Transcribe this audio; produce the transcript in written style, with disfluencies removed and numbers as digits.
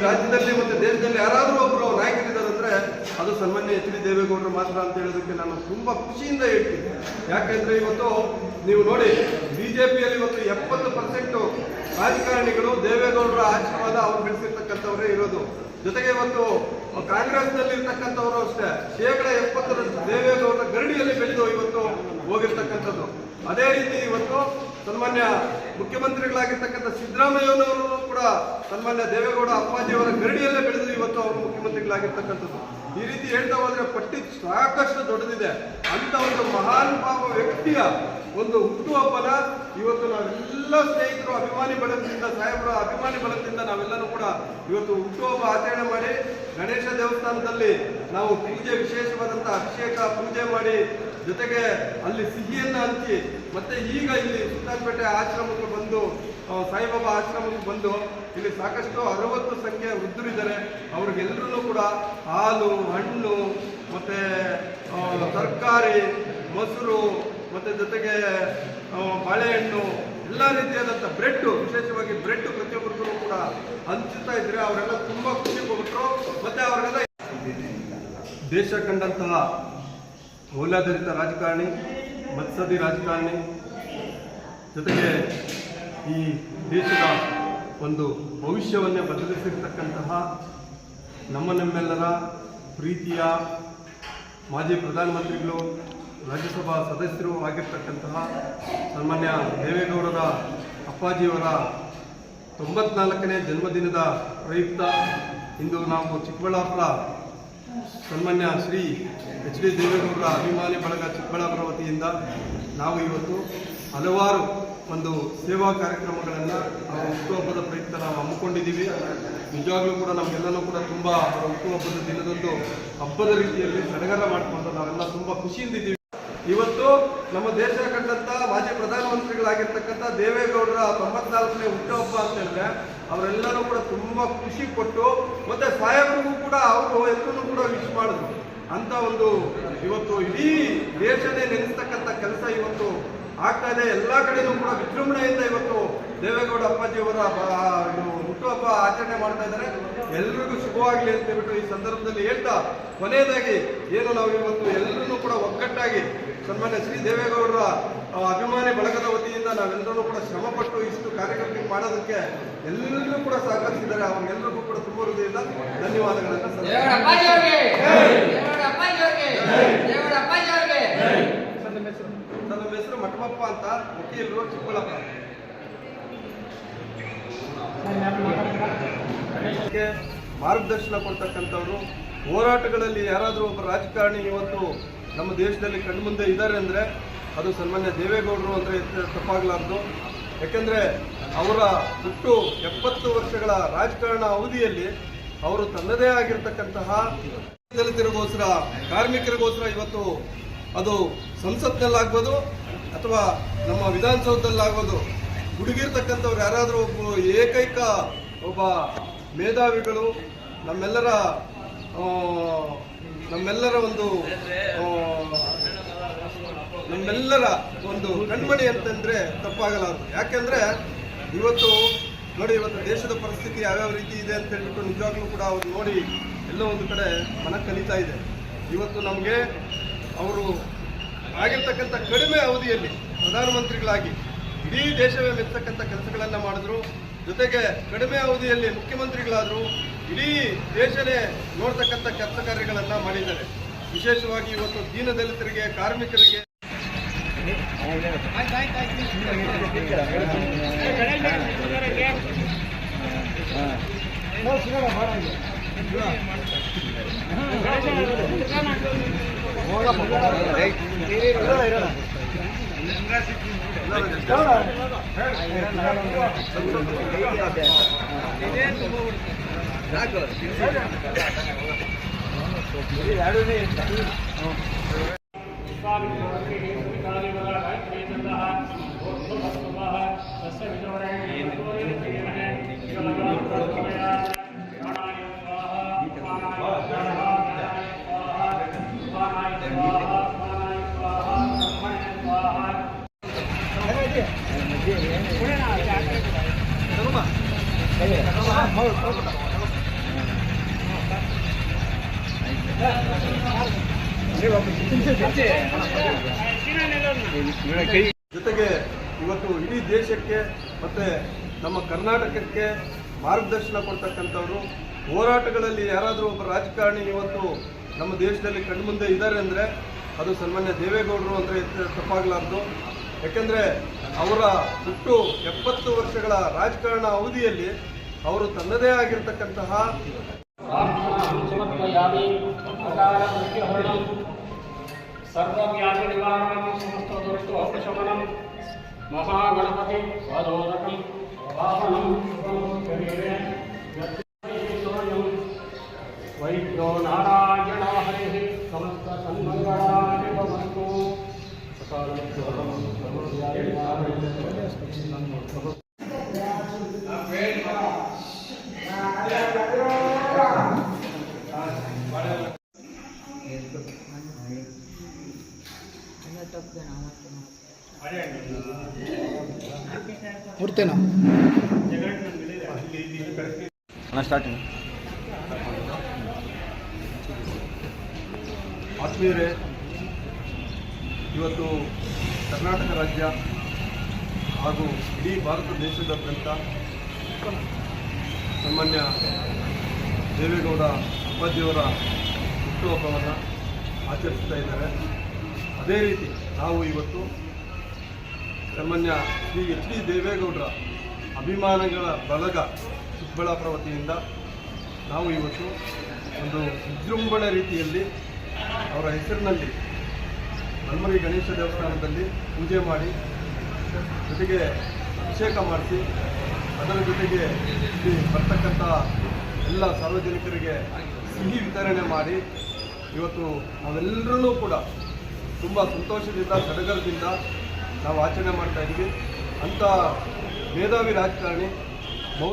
ರಾಜ್ಯದಲ್ಲಿ ಮತ್ತು ದೇಶದಲ್ಲಿ ಯಾರಾದರೂ ಒಬ್ಬರು ನಾಯಕರಿದ್ದಾರೆ ಅಂದರೆ ಅದು ಸನ್ಮಾನ್ಯ ಎಚ್ ಡಿ ದೇವೇಗೌಡರು ಮಾತ್ರ ಅಂತ ಹೇಳೋದಕ್ಕೆ ನಾನು ತುಂಬ ಖುಷಿಯಿಂದ ಹೇಳ್ತೀನಿ. ಯಾಕೆಂದರೆ ಇವತ್ತು ನೀವು ನೋಡಿ ಬಿಜೆಪಿಯಲ್ಲಿ ಇವತ್ತು 70% ರಾಜಕಾರಣಿಗಳು ದೇವೇಗೌಡರ ಆಶೀರ್ವಾದ ಅವ್ರು ಬೆಳೆಸಿರ್ತಕ್ಕಂಥವರೇ ಇರೋದು. ಜೊತೆಗೆ ಇವತ್ತು ಕಾಂಗ್ರೆಸ್ನಲ್ಲಿ ಇರ್ತಕ್ಕಂಥವರು ಅಷ್ಟೇ 70% ದೇವೇಗೌಡರ ಗರಡಿಯಲ್ಲಿ ಬೆಳೆದು ಇವತ್ತು ಹೋಗಿರ್ತಕ್ಕಂಥದ್ದು. ಅದೇ ರೀತಿ ಇವತ್ತು ಸನ್ಮಾನ್ಯ ಮುಖ್ಯಮಂತ್ರಿಗಳಾಗಿರ್ತಕ್ಕಂಥ ಸಿದ್ದರಾಮಯ್ಯನವರು ಕೂಡ ಸನ್ಮಾನ್ಯ ದೇವೇಗೌಡ ಅಪ್ಪಾಜಿಯವರ ಗರಡಿಯಲ್ಲೇ ಬೆಳೆದು ಇವತ್ತು ಅವರು ಮುಖ್ಯಮಂತ್ರಿಗಳಾಗಿರ್ತಕ್ಕಂಥದ್ದು. ಈ ರೀತಿ ಹೇಳ್ತಾ ಹೋದ್ರೆ ಪಟ್ಟಿ ಸಾಕಷ್ಟು ದೊಡ್ಡದಿದೆ. ಅಂತ ಒಂದು ಮಹಾನ್ ಭಾವ ವ್ಯಕ್ತಿಯ ಒಂದು ಹುಟ್ಟುಹಬ್ಬನ ಇವತ್ತು ನಾವೆಲ್ಲ ಸ್ನೇಹಿತರು ಅಭಿಮಾನಿ ಬಳಗದಿಂದ ಸಾಹೇಬರ ಅಭಿಮಾನಿ ಬಳಗದಿಂದ ನಾವೆಲ್ಲರೂ ಕೂಡ ಇವತ್ತು ಹುಟ್ಟುಹಬ್ಬ ಆಚರಣೆ ಮಾಡಿ ಗಣೇಶ ದೇವಸ್ಥಾನದಲ್ಲಿ ನಾವು ಪೂಜೆ ವಿಶೇಷವಾದಂಥ ಅಭಿಷೇಕ ಪೂಜೆ ಮಾಡಿ ಜೊತೆಗೆ ಅಲ್ಲಿ ಸಿಹಿಯನ್ನು ಹಂಚಿ ಮತ್ತೆ ಈಗ ಇಲ್ಲಿ ಸುಲ್ತಾನ್ಪೇಟೆ ಆಶ್ರಮಕ್ಕೆ ಬಂದು ಸಾಯಿಬಾಬಾ ಆಶ್ರಮಕ್ಕೆ ಬಂದು ಇಲ್ಲಿ ಸಾಕಷ್ಟು 60 ಸಂಖ್ಯೆಯ ವೃದ್ಧರಿದ್ದಾರೆ. ಅವ್ರಿಗೆಲ್ಲರೂ ಕೂಡ ಹಾಲು ಹಣ್ಣು ಮತ್ತೆ ತರಕಾರಿ ಮೊಸರು ಮತ್ತೆ ಜೊತೆಗೆ ಬಾಳೆಹಣ್ಣು ಎಲ್ಲ ರೀತಿಯಾದಂಥ ಬ್ರೆಡ್ ವಿಶೇಷವಾಗಿ ಬ್ರೆಡ್ ಪ್ರತಿಯೊಬ್ಬರಿಗೂ ಕೂಡ ಹಂಚುತ್ತಾ ಇದ್ರೆ ಅವರೆಲ್ಲ ತುಂಬಾ ಖುಷಿ ಪಟ್ಟರು. ಮತ್ತೆ ಅವರೆಲ್ಲ ದೇಶ ಕಂಡಂತಹ ಮೌಲ್ಯಾಧಾರಿತ ರಾಜಕಾರಣಿ ಮತ್ಸದಿ ರಾಜಕಾರಣಿ ಜೊತೆಗೆ ಈ ದೇಶದ ಒಂದು ಭವಿಷ್ಯವನ್ನೇ ಬದಲಿಸಿರ್ತಕ್ಕಂತಹ ನಮ್ಮೆಲ್ಲರ ಪ್ರೀತಿಯ ಮಾಜಿ ಪ್ರಧಾನಮಂತ್ರಿಗಳು ರಾಜ್ಯಸಭಾ ಸದಸ್ಯರು ಆಗಿರ್ತಕ್ಕಂತಹ ಸನ್ಮಾನ್ಯ ದೇವೇಗೌಡರ ಅಪ್ಪಾಜಿಯವರ 94ನೇ ಜನ್ಮದಿನದ ಪ್ರಯುಕ್ತ ಇಂದು ನಾವು ಚಿಕ್ಕಬಳ್ಳಾಪುರ ಸನ್ಮಾನ್ಯ ಶ್ರೀ ಎಚ್ ಡಿ ದೇವೇಗೌಡರ ಅಭಿಮಾನಿ ಬಳಗ ಚಿಕ್ಕಬಳ್ಳಾಪುರ ವತಿಯಿಂದ ನಾವು ಇವತ್ತು ಹಲವಾರು ಒಂದು ಸೇವಾ ಕಾರ್ಯಕ್ರಮಗಳನ್ನು ಹುಟ್ಟುಹಬ್ಬದ ಪ್ರಯುಕ್ತ ನಾವು ಹಮ್ಮಿಕೊಂಡಿದ್ದೀವಿ. ನಿಜವಾಗ್ಲೂ ಕೂಡ ನಮಗೆಲ್ಲನೂ ಕೂಡ ತುಂಬ ಹುಟ್ಟುಹಬ್ಬದ ದಿನದಂದು ಹಬ್ಬದ ರೀತಿಯಲ್ಲಿ ಸಡಗರ ಮಾಡಿಕೊಂಡು ನಾವೆಲ್ಲ ತುಂಬ ಖುಷಿಯಿಂದಿದ್ದೀವಿ. ಇವತ್ತು ನಮ್ಮ ದೇಶ ಕಂಡಂತ ಮಾಜಿ ಪ್ರಧಾನಮಂತ್ರಿಗಳಾಗಿರ್ತಕ್ಕಂಥ ದೇವೇಗೌಡರ 94ನೇ ಹುಟ್ಟುಹಬ್ಬ ಅಂತ ಹೇಳಿದ್ರೆ ಅವರೆಲ್ಲರೂ ಕೂಡ ತುಂಬಾ ಖುಷಿ ಕೊಟ್ಟು ಮತ್ತೆ ಸಾಹೇಬರಿಗೂ ಕೂಡ ಅವರು ಎಲ್ಲರೂ ಕೂಡ ವಿಶ್ ಮಾಡಿದ್ರು ಅಂತ ಒಂದು ಇವತ್ತು ಇಡೀ ದೇಶನೇ ನೆನೆಸ್ತಕ್ಕಂಥ ಕೆಲಸ ಇವತ್ತು ಆಗ್ತಾ ಇದೆ. ಎಲ್ಲ ಕಡೆನೂ ಕೂಡ ವಿಜೃಂಭಣೆಯಿಂದ ಇವತ್ತು ದೇವೇಗೌಡ ಅಪ್ಪಾಜಿಯವರ ಹುಟ್ಟುಹಬ್ಬ ಆಚರಣೆ ಮಾಡ್ತಾ ಇದ್ದಾರೆ. ಎಲ್ರಿಗೂ ಶುಭವಾಗಲಿ ಅಂತ ಹೇಳ್ಬಿಟ್ಟು ಈ ಸಂದರ್ಭದಲ್ಲಿ ಹೇಳ್ತಾ ಕೊನೆಯದಾಗಿ ಏನು ನಾವು ಇವತ್ತು ಎಲ್ಲರೂ ಕೂಡ ಒಗ್ಗಟ್ಟಾಗಿ ಸನ್ಮಾನ್ಯ ಶ್ರೀ ದೇವೇಗೌಡರ ಅಭಿಮಾನಿ ಬಳಗದ ವತಿಯಿಂದ ನಾವೆಲ್ಲರೂ ಕೂಡ ಶ್ರಮಪಟ್ಟು ಇಷ್ಟು ಕಾರ್ಯಕ್ರಮ ಮಾಡೋದಕ್ಕೆ ಎಲ್ಲರೂ ಕೂಡ ಸಹಕರಿಸಿದ್ದಾರೆ. ಅವರಿಗೆಲ್ಲರಿಗೂ ಕೂಡ ತುಂಬ ಹೃದಯದಿಂದ ಧನ್ಯವಾದಗಳನ್ನು ನನ್ನ ಹೆಸರು ಮಠಮಪ್ಪ ಅಂತ ವಕೀಲರು ಚಿಕ್ಕಬಳ್ಳಾಪುರ. ಮಾರ್ಗದರ್ಶನ ಕೊಡ್ತಕ್ಕಂಥವ್ರು ಹೋರಾಟಗಳಲ್ಲಿ ಯಾರಾದರೂ ಒಬ್ಬ ರಾಜಕಾರಣಿ ಇವತ್ತು ನಮ್ಮ ದೇಶದಲ್ಲಿ ಕಣ್ಮುಂದೆ ಇದ್ದಾರೆ ಅಂದರೆ ಅದು ಸನ್ಮಾನ್ಯ ದೇವೇಗೌಡರು ಅಂದರೆ ತಪ್ಪಾಗಲಾರ್ದು. ಯಾಕೆಂದರೆ ಅವರ ಹುಟ್ಟು 70 ವರ್ಷಗಳ ರಾಜಕಾರಣ ಅವಧಿಯಲ್ಲಿ ಅವರು ತನ್ನದೇ ಆಗಿರ್ತಕ್ಕಂತಹ ದಲಿತರಿಗೋಸ್ಕರ ಕಾರ್ಮಿಕರಿಗೋಸ್ಕರ ಇವತ್ತು ಅದು ಸಂಸತ್ನಲ್ಲಾಗ್ಬೋದು ಅಥವಾ ನಮ್ಮ ವಿಧಾನಸೌಧದಲ್ಲಾಗ್ಬೋದು ಹುಡುಗಿರ್ತಕ್ಕಂಥವ್ರು ಯಾರಾದರೂ ಏಕೈಕ ಒಬ್ಬ ಮೇಧಾವಿಗಳು ನಮ್ಮೆಲ್ಲರ ಒಂದು ಕಣ್ಮಣಿ ಅಂತಂದ್ರೆ ತಪ್ಪಾಗಲಾರದು. ಯಾಕೆಂದ್ರೆ ಇವತ್ತು ನೋಡಿ ಇವತ್ತು ದೇಶದ ಪರಿಸ್ಥಿತಿ ಯಾವ್ಯಾವ ರೀತಿ ಇದೆ ಅಂತ ಹೇಳ್ಬಿಟ್ಟು ನಿಜವಾಗ್ಲೂ ಕೂಡ ಅವ್ರು ನೋಡಿ ಎಲ್ಲೋ ಒಂದು ಕಡೆ ಮನ ಕಲಿತಾ ಇದೆ. ಇವತ್ತು ನಮಗೆ ಅವರು ಆಗಿರ್ತಕ್ಕಂಥ ಕಡಿಮೆ ಅವಧಿಯಲ್ಲಿ ಪ್ರಧಾನಮಂತ್ರಿಗಳಾಗಿ ಇಡೀ ದೇಶವೇ ಮೆಚ್ಚತಕ್ಕಂಥ ಕೆಲಸಗಳನ್ನು ಮಾಡಿದ್ರು. ಜೊತೆಗೆ ಕಡಿಮೆ ಅವಧಿಯಲ್ಲಿ ಮುಖ್ಯಮಂತ್ರಿಗಳಾದರು ಇಡೀ ದೇಶನೇ ನೋಡ್ತಕ್ಕಂಥ ಕೆಲಸ ಕಾರ್ಯಗಳನ್ನು ಮಾಡಿದ್ದಾರೆ. ವಿಶೇಷವಾಗಿ ಇವತ್ತು ದೀನದಲಿತರಿಗೆ ಕಾರ್ಮಿಕರಿಗೆ ಜೊತೆಗೆ ಇವತ್ತು ಇಡೀ ದೇಶಕ್ಕೆ ಮತ್ತೆ ನಮ್ಮ ಕರ್ನಾಟಕಕ್ಕೆ ಮಾರ್ಗದರ್ಶನ ಕೊಡ್ತಕ್ಕಂಥವ್ರು, ಹೋರಾಟಗಳಲ್ಲಿ ಯಾರಾದರೂ ಒಬ್ಬ ರಾಜಕಾರಣಿ ಇವತ್ತು ನಮ್ಮ ದೇಶದಲ್ಲಿ ಕಣ್ಮುಂದೆ ಇದ್ದಾರೆ ಅಂದರೆ ಅದು ಸನ್ಮಾನ್ಯ ದೇವೇಗೌಡರು ಅಂದರೆ ತಪ್ಪಾಗಲಾರ್ದು. ಯಾಕೆಂದರೆ ಅವರ ಹುಟ್ಟು 70 ವರ್ಷಗಳ ರಾಜಕಾರಣ ಅವಧಿಯಲ್ಲಿ ಅವರು ತನ್ನದೇ ಆಗಿರ್ತಕ್ಕಂತಹ ಸರ್ವವ್ಯಾಧಿ ನಿವಾರಣಂ ಸಮಸ್ತ ದುಷ್ಟ ಔಷಧಮನಂ ಮಹಾಗಣಪತಿ ಪಾದೋದಕಂ ವಾಹನಂ ಶರೀರೆ ವೈದ್ಯೋ ನಾರಾಯಣ ಹರಿಃ ಸಮಸ್ತ ಸನ್ಮಂಗಳಾನಿ ಭವಂತು. ಮೂರ್ತೇನಾ ಸ್ಟಾರ್ಟಿಂಗ್. ಆತ್ಮೀಯರೇ, ಇವತ್ತು ಕರ್ನಾಟಕ ರಾಜ್ಯ ಹಾಗೂ ಇಡೀ ಭಾರತ ದೇಶದಾದ್ಯಂತ ಸಾಮಾನ್ಯ ದೇವೇಗೌಡ ಅಪ್ಪಾಜಿಯವರ ಹುಟ್ಟುಹಬ್ಬವನ್ನು ಆಚರಿಸ್ತಾ ಇದ್ದಾರೆ. ಅದೇ ರೀತಿ ನಾವು ಇವತ್ತು ಸಾಮಾನ್ಯ ಶ್ರೀ ಎಚ್ ಡಿ ದೇವೇಗೌಡರ ಅಭಿಮಾನಿಗಳ ಬಳಗ ಚಿಕ್ಕಬಳ್ಳಾಪುರ ವತಿಯಿಂದ ನಾವು ಇವತ್ತು ಒಂದು ವಿಜೃಂಭಣೆ ರೀತಿಯಲ್ಲಿ ಅವರ ಹೆಸರಿನಲ್ಲಿ ಹನುಮರಿ ಗಣೇಶ ದೇವಸ್ಥಾನದಲ್ಲಿ ಪೂಜೆ ಮಾಡಿ, ಜೊತೆಗೆ ಅಭಿಷೇಕ ಮಾಡಿಸಿ, ಅದರ ಜೊತೆಗೆ ಇಲ್ಲಿ ಬರ್ತಕ್ಕಂಥ ಎಲ್ಲ ಸಾರ್ವಜನಿಕರಿಗೆ ಸಿಹಿ ವಿತರಣೆ ಮಾಡಿ ಇವತ್ತು ನಾವೆಲ್ಲರೂ ಕೂಡ ತುಂಬ ಸಂತೋಷದಿಂದ ಸಡಗರದಿಂದ ನಾವು ಆಚರಣೆ ಮಾಡ್ತಾ ಇದ್ದೀವಿ. ಅಂಥ ಮೇಧಾವಿ ರಾಜಕಾರಣಿ